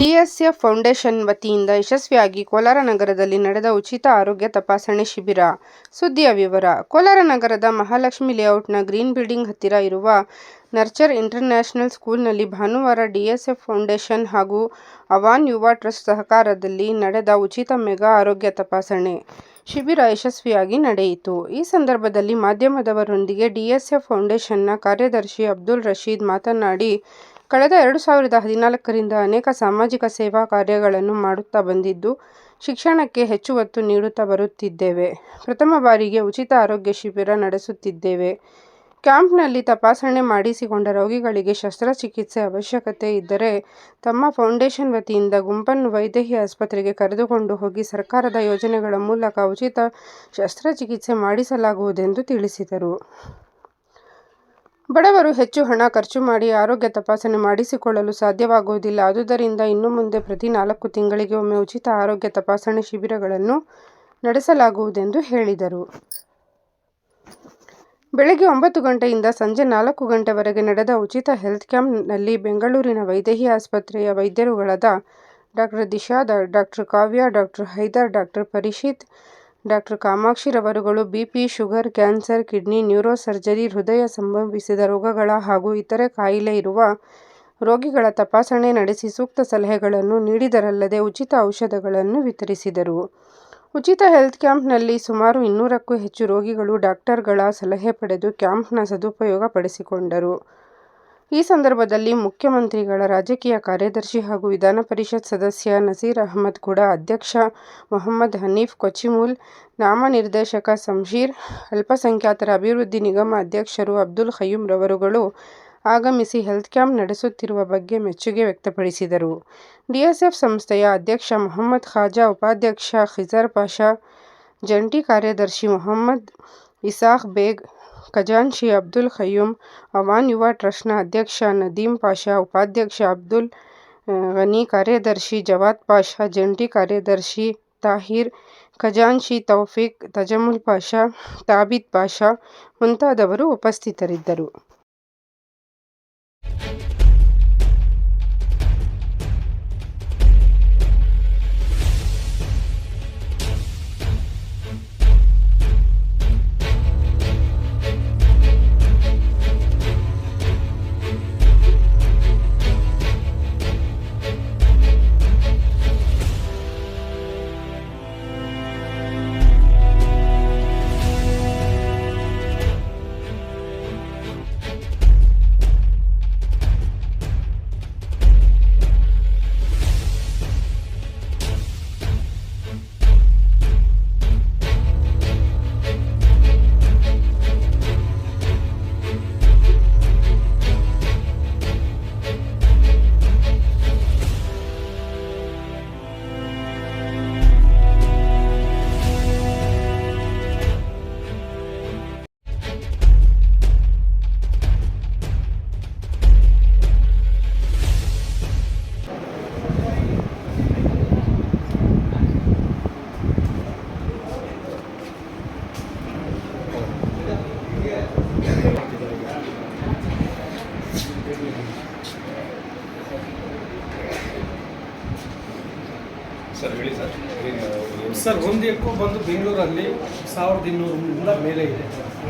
ಡಿಎಸ್ಎಫ್ foundation ವತಿಯಿಂದ ಯಶಸ್ವಿಯಾಗಿ ಕೋಲಾರ ನಗರದಲ್ಲಿ ನಡೆದ ಉಚಿತ ಆರೋಗ್ಯ ತಪಾಸಣೆ ಶಿಬಿರ. ಸುದ್ದಿಯ ವಿವರ. ಕೋಲಾರ ನಗರದ ಮಹಾಲಕ್ಷ್ಮಿ ಲೇಔಟ್ನ ಗ್ರೀನ್ ಬಿಲ್ಡಿಂಗ್ ಹತ್ತಿರ ಇರುವ ನರ್ಚರ್ ಇಂಟರ್ನ್ಯಾಷನಲ್ ಸ್ಕೂಲ್ನಲ್ಲಿ ಭಾನುವಾರ ಡಿಎಸ್ಎಫ್ ಫೌಂಡೇಶನ್ ಹಾಗೂ ಅವಾನ್ ಯುವ ಟ್ರಸ್ಟ್ ಸಹಕಾರದಲ್ಲಿ ನಡೆದ ಉಚಿತ ಮೆಗಾ ಆರೋಗ್ಯ ತಪಾಸಣೆ ಶಿಬಿರ ಯಶಸ್ವಿಯಾಗಿ ನಡೆಯಿತು. ಈ ಸಂದರ್ಭದಲ್ಲಿ ಮಾಧ್ಯಮದವರೊಂದಿಗೆ ಡಿಎಸ್ಎಫ್ ಫೌಂಡೇಶನ್ನ ಕಾರ್ಯದರ್ಶಿ ಅಬ್ದುಲ್ ರಶೀದ್ ಮಾತನಾಡಿ, ಕಳೆದ 2014ರಿಂದ ಅನೇಕ ಸಾಮಾಜಿಕ ಸೇವಾ ಕಾರ್ಯಗಳನ್ನು ಮಾಡುತ್ತಾ ಬಂದಿದ್ದು, ಶಿಕ್ಷಣಕ್ಕೆ ಹೆಚ್ಚು ಒತ್ತು ನೀಡುತ್ತಾ ಬರುತ್ತಿದ್ದೇವೆ. ಪ್ರಥಮ ಬಾರಿಗೆ ಉಚಿತ ಆರೋಗ್ಯ ಶಿಬಿರ ನಡೆಸುತ್ತಿದ್ದೇವೆ. ಕ್ಯಾಂಪ್ನಲ್ಲಿ ತಪಾಸಣೆ ಮಾಡಿಸಿಕೊಂಡ ರೋಗಿಗಳಿಗೆ ಶಸ್ತ್ರಚಿಕಿತ್ಸೆ ಅವಶ್ಯಕತೆ ಇದ್ದರೆ ತಮ್ಮ ಫೌಂಡೇಶನ್ ವತಿಯಿಂದ ಗುಂಪನ್ನು ವೈದೇಹಿ ಆಸ್ಪತ್ರೆಗೆ ಕರೆದುಕೊಂಡು ಹೋಗಿ ಸರ್ಕಾರದ ಯೋಜನೆಗಳ ಮೂಲಕ ಉಚಿತ ಶಸ್ತ್ರಚಿಕಿತ್ಸೆ ಮಾಡಿಸಲಾಗುವುದೆಂದು ತಿಳಿಸಿದರು. ಬಡವರು ಹೆಚ್ಚು ಹಣ ಖರ್ಚು ಮಾಡಿ ಆರೋಗ್ಯ ತಪಾಸಣೆ ಮಾಡಿಸಿಕೊಳ್ಳಲು ಸಾಧ್ಯವಾಗುವುದಿಲ್ಲ. ಆದುದರಿಂದ ಇನ್ನು ಮುಂದೆ ಪ್ರತಿ 4 ತಿಂಗಳಿಗೆ ಒಮ್ಮೆ ಉಚಿತ ಆರೋಗ್ಯ ತಪಾಸಣೆ ಶಿಬಿರಗಳನ್ನು ನಡೆಸಲಾಗುವುದೆಂದು ಹೇಳಿದರು. ಬೆಳಗ್ಗೆ 9 ಗಂಟೆಯಿಂದ ಸಂಜೆ 4 ಗಂಟೆವರೆಗೆ ನಡೆದ ಉಚಿತ ಹೆಲ್ತ್ ಕ್ಯಾಂಪ್ನಲ್ಲಿ ಬೆಂಗಳೂರಿನ ವೈದೇಹಿ ಆಸ್ಪತ್ರೆಯ ವೈದ್ಯರುಗಳಾದ ಡಾ. ದಿಶಾ, ಡಾ. ಕಾವ್ಯ, ಡಾ. ಹೈದರ್, ಡಾ. ಪರಿಷಿತ್, ಡಾ. ಕಾಮಾಕ್ಷಿ ರವರುಗಳು BP, sugar, cancer, kidney, neuro surgery, ಹೃದಯ ಸಂಬಂಧಿಸಿದ ರೋಗಗಳ ಹಾಗೂ ಇತರೆ ಕಾಯಿಲೆ ಇರುವ ರೋಗಿಗಳ ತಪಾಸಣೆ ನಡೆಸಿ ಸೂಕ್ತ ಸಲಹೆಗಳನ್ನು ನೀಡಿದರಲ್ಲದೆ ಉಚಿತ ಔಷಧಗಳನ್ನು ವಿತರಿಸಿದರು. ಉಚಿತ ಹೆಲ್ತ್ ಕ್ಯಾಂಪ್ನಲ್ಲಿ ಸುಮಾರು 200ಕ್ಕೂ ಹೆಚ್ಚು ರೋಗಿಗಳು ಡಾಕ್ಟರ್ಗಳ ಸಲಹೆ ಪಡೆದು ಕ್ಯಾಂಪ್ನ ಸದುಪಯೋಗ ಪಡಿಸಿಕೊಂಡರು. ಈ ಸಂದರ್ಭದಲ್ಲಿ ಮುಖ್ಯಮಂತ್ರಿಗಳ ರಾಜಕೀಯ ಕಾರ್ಯದರ್ಶಿ ಹಾಗೂ ವಿಧಾನ ಪರಿಷತ್ ಸದಸ್ಯ ನಸೀರ್ ಅಹಮದ್ ಕೂಡ, ಅಧ್ಯಕ್ಷ ಮೊಹಮ್ಮದ್ ಹನೀಫ್ ಕೊಚಿಮುಲ್, ನಾಮನಿರ್ದೇಶಕ ಶಂಷೀರ್, ಅಲ್ಪಸಂಖ್ಯಾತರ ಅಭಿವೃದ್ಧಿ ನಿಗಮ ಅಧ್ಯಕ್ಷರು ಅಬ್ದುಲ್ ಖಯ್ಯೂಂ ರವರುಗಳು ಆಗಮಿಸಿ ಹೆಲ್ತ್ ಕ್ಯಾಂಪ್ ನಡೆಸುತ್ತಿರುವ ಬಗ್ಗೆ ಮೆಚ್ಚುಗೆ ವ್ಯಕ್ತಪಡಿಸಿದರು. ಡಿಎಸ್ಎಫ್ ಸಂಸ್ಥೆಯ ಅಧ್ಯಕ್ಷ ಮೊಹಮ್ಮದ್ ಖಾಜಾ, ಉಪಾಧ್ಯಕ್ಷ ಖಿಜರ್ ಪಾಷಾ, ಜಂಟಿ ಕಾರ್ಯದರ್ಶಿ ಮೊಹಮ್ಮದ್ ಇಸಾಕ್ ಬೇಗ್, ಖಜಾಂಚಿ ಅಬ್ದುಲ್ ಖಯ್ಯೂಂ, ಅವಾನ್ ಯುವ ಟ್ರಸ್ಟ್ನ ಅಧ್ಯಕ್ಷ ನದೀಂ ಪಾಷಾ, ಉಪಾಧ್ಯಕ್ಷ ಅಬ್ದುಲ್ ಗನಿ, ಕಾರ್ಯದರ್ಶಿ ಜವಾದ್ ಪಾಷಾ, ಜಂಟಿ ಕಾರ್ಯದರ್ಶಿ ತಾಹಿರ್, ಖಜಾಂಚಿ ತೌಫೀಕ್, ತಜಮುಲ್ ಪಾಷಾ, ತಾಬಿತ್ ಪಾಷಾ ಮುಂತಾದವರು ಉಪಸ್ಥಿತರಿದ್ದರು. ಸರ್, ಒಂದು ಎಕ್ಕು ಬಂದು ಬೆಂಗಳೂರಲ್ಲಿ 1200 ಮೇಲೆ ಇದೆ.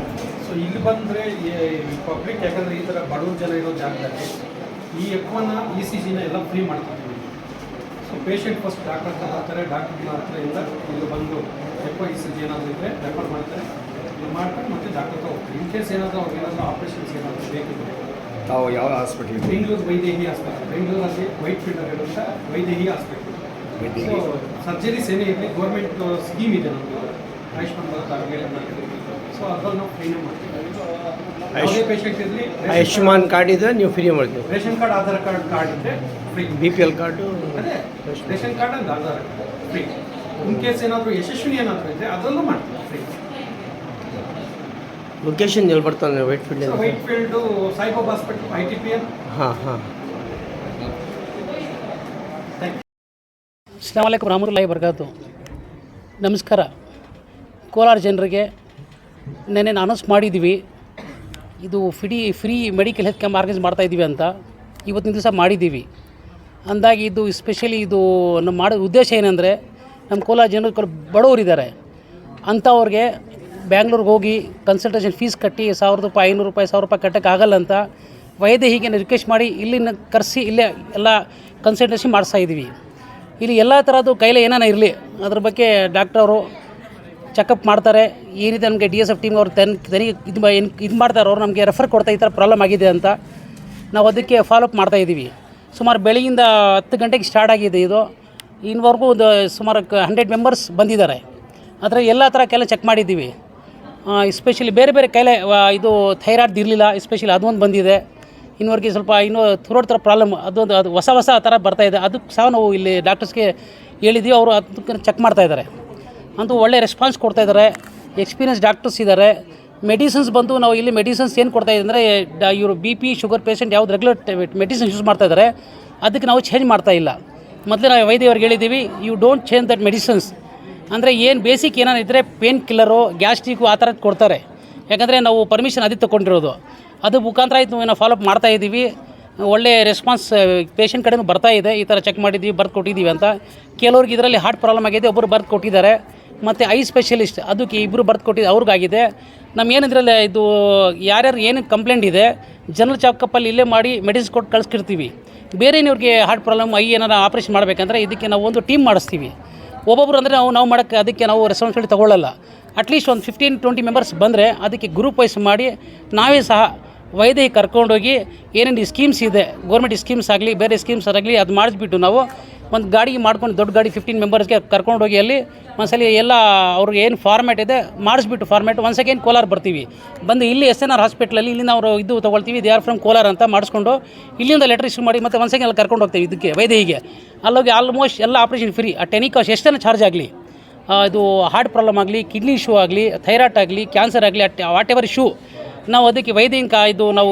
ಸೊ ಇಲ್ಲಿ ಬಂದರೆ ಪಬ್ಲಿಕ್, ಯಾಕಂದರೆ ಈ ಥರ ಬಡವ್ರ ಜನ ಇರೋ ಜಾಗದಲ್ಲಿ ಈ ಎಕ್ಕನ್ನು ECGನ ಎಲ್ಲ ಫ್ರೀ ಮಾಡ್ತಿದ್ದೀವಿ. ಸೊ ಪೇಷಂಟ್ ಫಸ್ಟ್ ಡಾಕ್ಟರ್ ಹತ್ರ ಬರ್ತಾರೆ, ಡಾಕ್ಟರ್ ಹತ್ರ ಇಲ್ಲ ಇಲ್ಲಿ ಬಂದು ಎಕ್ಕೋ ECG ಏನಾದರೂ ಇದ್ದರೆ ರೆಫರ್ ಮಾಡ್ತಾರೆ, ಇಲ್ಲಿ ಮಾಡ್ಕೊಂಡು ಮತ್ತೆ ಡಾಕ್ಟರ್ ಹತ್ರ ಹೋಗ್ತಾರೆ. ಇನ್ ಕೇಸ್ ಏನಾದರೂ ಅವ್ರಿಗೇನಾದರೂ ಆಪ್ರೇಷನ್ಸ್ ಏನಾದರೂ ಬೇಕಿದೆ. ತಾವು ಯಾವ ಹಾಸ್ಪಿಟ್ಲ್? ಬೆಂಗಳೂರು ವೈದೇಹಿ ಆಸ್ಪತ್ರೆ, ಬೆಂಗಳೂರಲ್ಲಿ ವೈಟ್ ಫೀಲ್ಡ್ ಇರುವಂಥ ವೈದೇಹಿ ಆಸ್ಪತ್ರೆ. ಸೊ ಸರ್ಜರೀಸ್ ಏನೇ ಇರಲಿ ಗೌರ್ಮೆಂಟ್ ಸ್ಕೀಮ್ ಇದೆ ನಮ್ಮದು, ಆಯುಷ್ಮಾನ್ ಭಾರತ್ ಆರೋಗ್ಯ. ಸೊ ಅದ್ರಲ್ಲಿ ನಾವು ಫ್ರೀನೇ ಮಾಡ್ತೀವಿ. ಯಾವುದೇ ಪೇಷಂಟ್ ಇರಲಿ ಆಯುಷ್ಮಾನ್ ಕಾರ್ಡ್ ಇದ್ದರೆ ನೀವು ಫ್ರೀ ಮಾಡ್ತೀವಿ. ರೇಷನ್ ಕಾರ್ಡ್, ಆಧಾರ್ ಕಾರ್ಡ್ ಇದ್ದರೆ ಫ್ರೀ. BPL ಕಾರ್ಡು, ಅದೇ ration card and Aadhaar card free. In case ಏನಾದರೂ ಯಶಸ್ವಿನಿ ಏನಾದರೂ ಇದ್ದರೆ ಅದರಲ್ಲೂ ಮಾಡ್ತೀವಿ ಫ್ರೀ. ಲೊಕೇಶನ್ ಎಲ್ಲಿ ಬರ್ತಾನೆ? Whitefield. Whitefield Saibaba hospital, ITPM. ಹಾಂ. ಅಸ್ಸಲಾಮು ಅಲೈಕುಂ ರಹಮತುಲ್ಲಾಹಿ ಬರ್ಕಾತು. ನಮಸ್ಕಾರ. ಕೋಲಾರ ಜನರಿಗೆ ನೆನ್ನೆ ಅನೌನ್ಸ್ ಮಾಡಿದ್ದೀವಿ, ಇದು free medical health camp organise ಮಾಡ್ತಾಯಿದ್ದೀವಿ ಅಂತ. ಇವತ್ತಿನ ದಿವಸ ಮಾಡಿದ್ದೀವಿ. ಅಂದಾಗಿ ಇದು ಸ್ಪೆಷಲಿ ಇದು ನಮ್ಮ ಮಾಡೋ ಉದ್ದೇಶ ಏನಂದರೆ ನಮ್ಮ ಕೋಲಾರ ಜನರು ಬಡವರಿದ್ದಾರೆ ಅಂಥವ್ರಿಗೆ ಬ್ಯಾಂಗ್ಳೂರಿಗೆ ಹೋಗಿ ಕನ್ಸಲ್ಟೇಷನ್ ಫೀಸ್ ಕಟ್ಟಿ 1,000 ರೂಪಾಯಿ 500 ರೂಪಾಯಿ 1,000 ರೂಪಾಯಿ ಕಟ್ಟೋಕ್ಕಾಗಲ್ಲ ಅಂತ ವೈದ್ಯರಿಗೆ ರಿಕ್ವೆಸ್ಟ್ ಮಾಡಿ ಇಲ್ಲಿನ ಕರೆಸಿ ಇಲ್ಲೇ ಎಲ್ಲ ಕನ್ಸಲ್ಟೇಷನ್ ಮಾಡಿಸ್ತಾಯಿದ್ದೀವಿ. ಇಲ್ಲಿ ಎಲ್ಲ ಥರದ್ದು ಕೈಲೇ ಏನಾನ ಇರಲಿ ಅದ್ರ ಬಗ್ಗೆ ಡಾಕ್ಟ್ರ್ ಅವರು ಚೆಕಪ್ ಮಾಡ್ತಾರೆ. ಈ ರೀತಿ ನಮಗೆ DSF ಟೀಮ್ ಅವರು ತನಿಖೆ ಇದು ಮಾಡ್ತಾರೆ. ಅವ್ರು ನಮಗೆ ರೆಫರ್ ಕೊಡ್ತಾ ಈ ಥರ ಪ್ರಾಬ್ಲಮ್ ಆಗಿದೆ ಅಂತ ನಾವು ಅದಕ್ಕೆ ಫಾಲೋಅಪ್ ಮಾಡ್ತಾಯಿದ್ದೀವಿ. ಸುಮಾರು ಬೆಳಗಿಂದ 10 ಗಂಟೆಗೆ ಸ್ಟಾರ್ಟ್ ಆಗಿದೆ ಇದು. ಇನ್ನವರೆಗೂ ಒಂದು ಸುಮಾರು 100 ಮೆಂಬರ್ಸ್ ಬಂದಿದ್ದಾರೆ. ಅದರ ಎಲ್ಲ ಥರ ಕೆಲ ಚೆಕ್ ಮಾಡಿದ್ದೀವಿ. ಎಸ್ಪೆಷಲಿ ಬೇರೆ ಬೇರೆ ಕಾಯಿಲೆ ಇದು ಥೈರಾಯ್ಡ್ ಇರಲಿಲ್ಲ, ಎಸ್ಪೆಷಲಿ ಅದೊಂದು ಬಂದಿದೆ. ಇನ್ನೂವರೆಗೆ ಸ್ವಲ್ಪ ಇನ್ನೂ ಥ್ರೋಟ್ ಥರ ಪ್ರಾಬ್ಲಮ್ ಅದು ಹೊಸ ಥರ ಬರ್ತಾಯಿದೆ. ಅದಕ್ಕೆ ಸಹ ನಾವು ಇಲ್ಲಿ ಡಾಕ್ಟರ್ಸ್ಗೆ ಹೇಳಿದ್ದೀವಿ. ಅವರು ಅದಕ್ಕೆ ಚೆಕ್ ಮಾಡ್ತಾಯಿದ್ದಾರೆ. ಅಂತೂ ಒಳ್ಳೆ ರೆಸ್ಪಾನ್ಸ್ ಕೊಡ್ತಾಯಿದ್ದಾರೆ. ಎಕ್ಸ್ಪೀರಿಯನ್ಸ್ ಡಾಕ್ಟರ್ಸ್ ಇದ್ದಾರೆ. ಮೆಡಿಸಿನ್ಸ್ ಬಂದು ನಾವು ಇಲ್ಲಿ ಮೆಡಿಸಿನ್ಸ್ ಏನು ಕೊಡ್ತಾಯಿದ್ದೀವಿ ಅಂದರೆ ಇವರು BP ಶುಗರ್ ಪೇಷಂಟ್ ಯಾವ್ದು ರೆಗ್ಯುಲರ್ ಮೆಡಿಸಿನ್ಸ್ ಯೂಸ್ ಮಾಡ್ತಾಯಿದ್ದಾರೆ ಅದಕ್ಕೆ ನಾವು ಚೇಂಜ್ ಮಾಡ್ತಾಯಿಲ್ಲ. ಮೊದಲೇ ನಾವು ವೈದ್ಯವ್ರಿಗೆ ಹೇಳಿದ್ದೀವಿ, you don't change that medicines. ಅಂದರೆ ಏನು ಬೇಸಿಕ್ ಏನಾರು ಇದ್ದರೆ ಪೇನ್ ಕಿಲ್ಲರು ಗ್ಯಾಸ್ಟ್ರಿಕ್ಕು ಆ ಥರದ್ದು ಕೊಡ್ತಾರೆ. ಯಾಕಂದರೆ ನಾವು ಪರ್ಮಿಷನ್ ಅದು ತೊಗೊಂಡಿರೋದು. ಅದು ಮುಖಾಂತರ ಆಯಿತು ನಾವು ಫಾಲೋಅಪ್ ಮಾಡ್ತಾಯಿದ್ದೀವಿ. ಒಳ್ಳೆ ರೆಸ್ಪಾನ್ಸ್ ಪೇಷಂಟ್ ಕಡೆಯೂ ಬರ್ತಾಯಿದೆ. ಈ ಥರ ಚೆಕ್ ಮಾಡಿದ್ದೀವಿ, ಬರ್ದು ಕೊಟ್ಟಿದ್ದೀವಿ ಅಂತ. ಕೆಲವ್ರಿಗೆ ಇದರಲ್ಲಿ ಹಾರ್ಟ್ ಪ್ರಾಬ್ಲಮ್ ಆಗಿದೆ, ಒಬ್ಬರು ಬರ್ದು ಕೊಟ್ಟಿದ್ದಾರೆ. ಮತ್ತು ಐ ಸ್ಪೆಷಲಿಸ್ಟ್ ಅದಕ್ಕೆ ಇಬ್ಬರು ಬರ್ದು ಕೊಟ್ಟಿದ್ದು ಅವ್ರಿಗಾಗಿದೆ. ನಮಗೇನಿದ್ರಲ್ಲಿ ಇದು ಯಾರ್ಯಾರು ಏನು ಕಂಪ್ಲೇಂಟ್ ಇದೆ ಜನರಲ್ ಚೆಕಪ್ಪಲ್ಲಿ ಇಲ್ಲೇ ಮಾಡಿ ಮೆಡಿಸಿನ್ಸ್ ಕೊಟ್ಟು ಕಳಿಸ್ಕಿರ್ತೀವಿ. ಬೇರೆಯವ್ರಿಗೆ ಹಾರ್ಟ್ ಪ್ರಾಬ್ಲಮ್ ಐ ಏನಾರು ಆಪ್ರೇಷನ್ ಮಾಡಬೇಕಂದ್ರೆ ಇದಕ್ಕೆ ನಾವು ಒಂದು ಟೀಮ್ ಮಾಡಿಸ್ತೀವಿ. ಒಬ್ಬೊಬ್ಬರು ಅಂದರೆ ನಾವು ಮಾಡೋಕ್ಕೆ ಅದಕ್ಕೆ ನಾವು ರೆಸ್ಪಾನ್ಸಿಬಿಲಿಟಿ ತೊಗೊಳ್ಳಲ್ಲ. ಅಟ್ಲೀಸ್ಟ್ ಒಂದು 15-20 ಮೆಂಬರ್ಸ್ ಬಂದರೆ ಅದಕ್ಕೆ ಗ್ರೂಪ್ ವೈಸ್ ಮಾಡಿ ನಾವೇ ಸಹ ವೈದ್ಯರಿಗೆ ಕರ್ಕೊಂಡೋಗಿ ಏನೇನು ಸ್ಕೀಮ್ಸ್ ಇದೆ ಗೌರ್ಮೆಂಟ್ ಸ್ಕೀಮ್ಸ್ ಆಗಲಿ ಬೇರೆ ಸ್ಕೀಮ್ಸ್ ಆಗಲಿ ಅದು ಮಾಡಿಸ್ಬಿಟ್ಟು ನಾವು ಒಂದು ಗಾಡಿಗೆ ಮಾಡ್ಕೊಂಡು ದೊಡ್ಡ ಗಾಡಿ 15 ಮೆಂಬರ್ಸ್ಗೆ ಕರ್ಕೊಂಡೋಗಿ ಅಲ್ಲಿ ಒಂದ್ಸಲಿ ಎಲ್ಲ ಅವ್ರಿಗೆ ಏನು ಫಾರ್ಮ್ಯಾಟ್ ಇದೆ ಮಾಡಿಸ್ಬಿಟ್ಟು ಫಾರ್ಮ್ಯಾಟ್ ಒಂದು ಸೆಕೆಂಡ್ ಕೋಲಾರ ಬರ್ತೀವಿ. ಬಂದು ಇಲ್ಲಿ SNR ಹಾಸ್ಪಿಟ್ಲಲ್ಲಿ ಇಲ್ಲಿಂದ ಅವರು ಇದು ತೊಗೊಳ್ತೀವಿ. ದೇ ಆರ್ ಫ್ರಮ್ ಕೋಲಾರ ಅಂತ ಮಾಡಿಸ್ಕೊಂಡು ಇಲ್ಲಿಂದ ಲೆಟರ್ ಇಶ್ಯೂ ಮಾಡಿ ಮತ್ತೆ ಒಂದು ಸೆಕೆಂಡ್ ಅಲ್ಲಿ ಕರ್ಕೊಂಡು ಹೋಗ್ತೀವಿ ಇದಕ್ಕೆ ವೈದ್ಯರಿಗೆ. ಅಲ್ಲೋಗಿ ಆಲ್ಮೋಸ್ಟ್ ಎಲ್ಲ ಆಪ್ರೇಷನ್ ಫ್ರೀ. ಆ ಟೆನಿಕಾಸ್ಟ್ ಎಷ್ಟನ್ನು ಚಾರ್ಜ್ ಆಗಲಿ, ಇದು ಹಾರ್ಟ್ ಪ್ರಾಬ್ಲಮ್ ಆಗಲಿ, ಕಿಡ್ನಿ ಇಶ್ಯೂ ಆಗಲಿ, ಥೈರಾಯ್ಡ್ ಆಗಲಿ, ಕ್ಯಾನ್ಸರ್ ಆಗಲಿ, ವಾಟ್ ಎವರ್ ಇಶ್ಯೂ ನಾವು ಅದಕ್ಕೆ ವೈದ್ಯಂಕ ಇದು ನಾವು